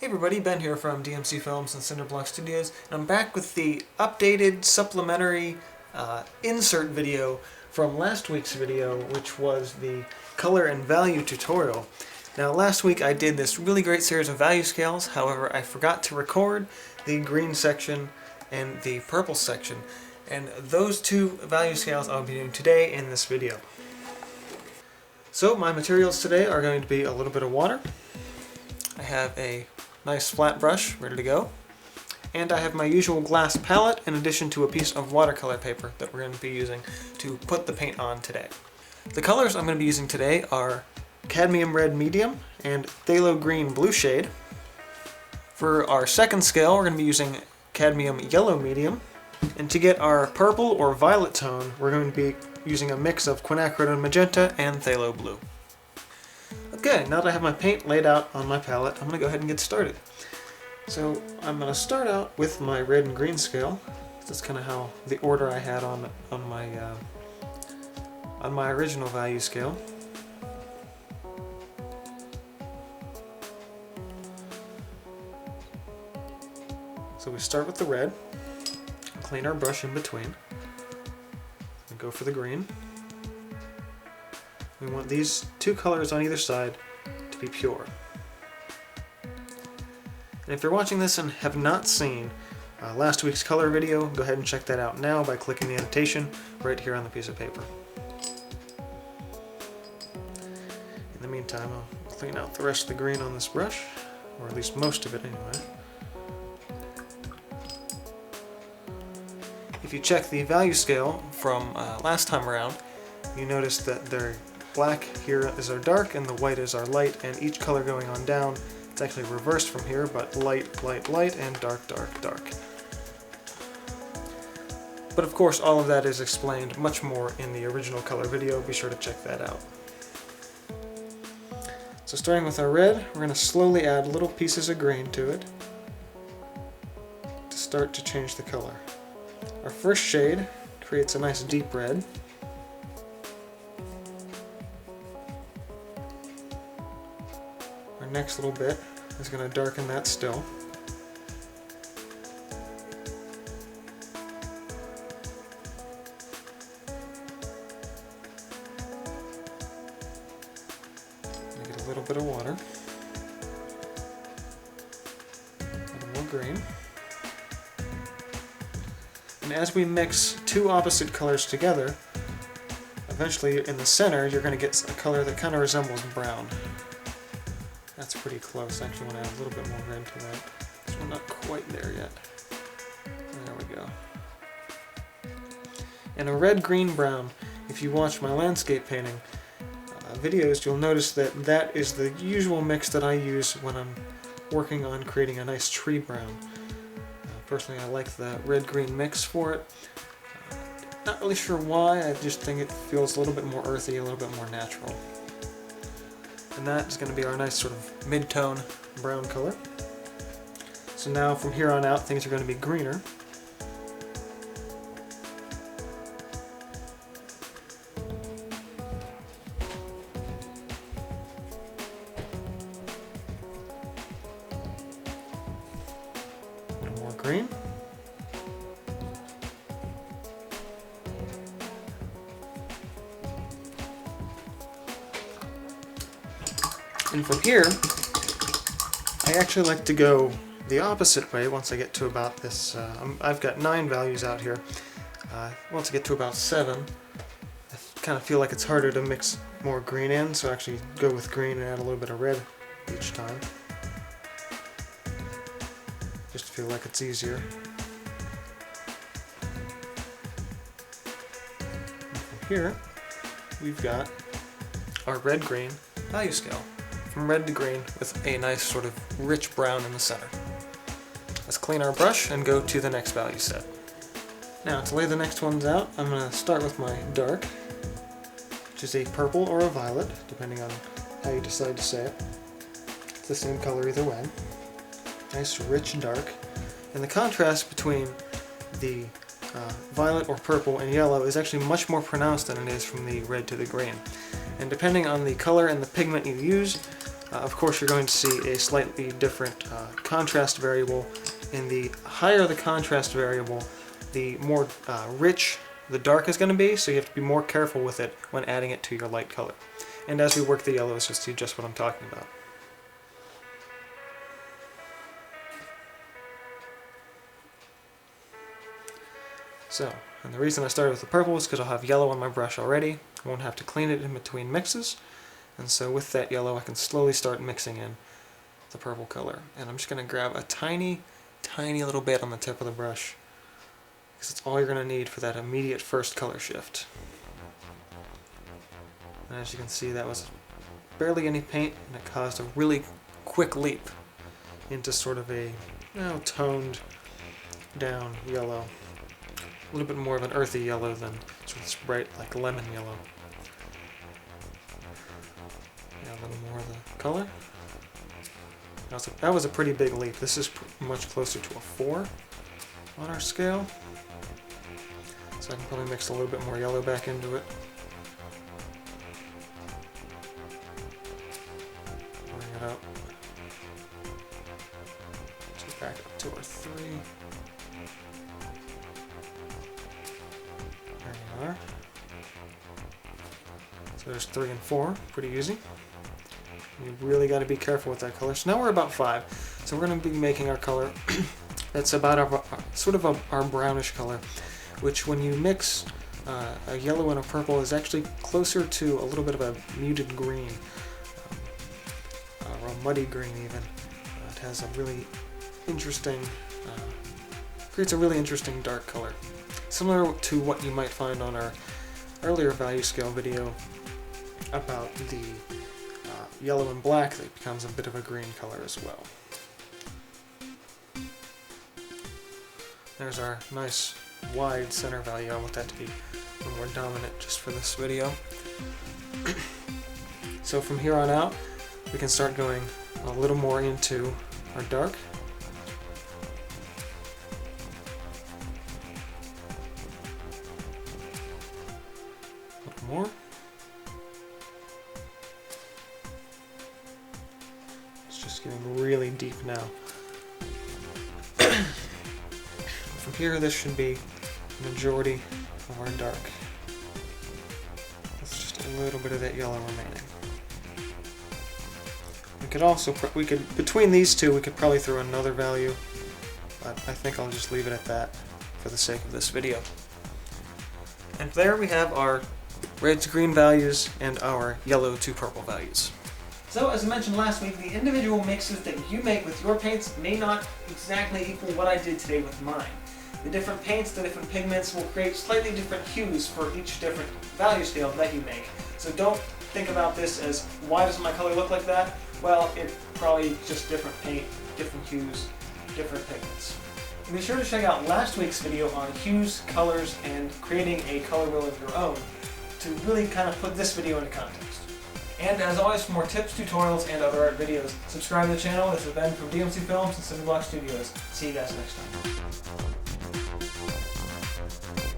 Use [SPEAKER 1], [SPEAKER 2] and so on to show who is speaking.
[SPEAKER 1] Hey everybody, Ben here from DMC Films and Cinderblock Studios, and I'm back with the updated supplementary insert video from last week's video, which was the color and value tutorial. Now last week I did this really great series of value scales, however I forgot to record the green section and the purple section, and those two value scales I'll be doing today in this video. So my materials today are going to be a little bit of water. I have a nice flat brush ready to go, and I have my usual glass palette in addition to a piece of watercolor paper that we're going to be using to put the paint on today. The colors I'm going to be using today are cadmium red medium and phthalo green blue shade. For our second scale we're going to be using cadmium yellow medium, and to get our purple or violet tone we're going to be using a mix of quinacridone magenta and phthalo blue. Okay, now that I have my paint laid out on my palette, I'm going to go ahead and get started. So I'm going to start out with my red and green scale. That's kind of how the order I had on my original value scale. So we start with the red, clean our brush in between, and go for the green. We want these two colors on either side to be pure. And if you're watching this and have not seen last week's color video, go ahead and check that out now by clicking the annotation right here on the piece of paper. In the meantime, I'll clean out the rest of the green on this brush, or at least most of it anyway. If you check the value scale from last time around, you notice that they're black here is our dark and the white is our light, and each color going on down, it's actually reversed from here, but light, light, light, and dark, dark, dark. But of course all of that is explained much more in the original color video, be sure to check that out. So starting with our red, we're going to slowly add little pieces of green to it to start to change the color. Our first shade creates a nice deep red. Our next little bit is going to darken that still. Get a little bit of water. A little more green. And as we mix two opposite colors together, eventually in the center you're going to get a color that kind of resembles brown. That's pretty close. I actually want to add a little bit more red to that. This one's not quite there yet. There we go. And a red, green, brown. If you watch my landscape painting videos, you'll notice that that is the usual mix that I use when I'm working on creating a nice tree brown. Personally, I like the red-green mix for it. Not really sure why, I just think it feels a little bit more earthy, a little bit more natural. And that is going to be our nice sort of mid-tone brown color. So now from here on out things are going to be greener. A little more green. And from here, I actually like to go the opposite way once I get to about this, I've got 9 values out here. Once I get to about 7, I kind of feel like it's harder to mix more green in, so I actually go with green and add a little bit of red each time. Just to feel like it's easier. And from here, we've got our red-green value scale. From red to green with a nice sort of rich brown in the center. Let's clean our brush and go to the next value set. Now to lay the next ones out, I'm going to start with my dark, which is a purple or a violet, depending on how you decide to say it. It's the same color either way. Nice rich dark. And the contrast between the violet or purple and yellow is actually much more pronounced than it is from the red to the green. And depending on the color and the pigment you use, of course you're going to see a slightly different contrast variable. And the higher the contrast variable, the more rich the dark is going to be, so you have to be more careful with it when adding it to your light color. And as we work the yellows, you'll see just what I'm talking about. So, and the reason I started with the purple is because I'll have yellow on my brush already. I won't have to clean it in between mixes. And so with that yellow, I can slowly start mixing in the purple color. And I'm just going to grab a tiny little bit on the tip of the brush, because it's all you're going to need for that immediate first color shift. And as you can see, that was barely any paint, and it caused a really quick leap into sort of a toned down yellow. A little bit more of an earthy yellow than sort of this bright, like lemon yellow. Yeah, a little more of the color. That was a pretty big leap. This is much closer to a 4 on our scale. So I can probably mix a little bit more yellow back into it. Bring it up. So back up to our 3. There we are. So there's 3 and 4. Pretty easy. You really got to be careful with that color. So now we're about 5. So we're going to be making our color that's about our brownish color, which when you mix a yellow and a purple is actually closer to a little bit of a muted green, or a muddy green even. It has a really interesting, creates a really interesting dark color. Similar to what you might find on our earlier value scale video about the yellow and black, that becomes a bit of a green color as well. There's our nice wide center value. I want that to be a little more dominant just for this video. So from here on out, we can start going a little more into our dark. A little more. Getting really deep now. From here, this should be the majority of our dark. That's just a little bit of that yellow remaining. We could also, between these two, we could probably throw another value, but I think I'll just leave it at that for the sake of this video. And there we have our red to green values and our yellow to purple values. So, as I mentioned last week, the individual mixes that you make with your paints may not exactly equal what I did today with mine. The different paints, the different pigments will create slightly different hues for each different value scale that you make. So don't think about this as, why does my color look like that? Well, it's probably just different paint, different hues, different pigments. And be sure to check out last week's video on hues, colors, and creating a color wheel of your own to really kind of put this video into context. And as always, for more tips, tutorials, and other art videos, subscribe to the channel. This has been from DMC Films and Cinder Block Studios. See you guys next time.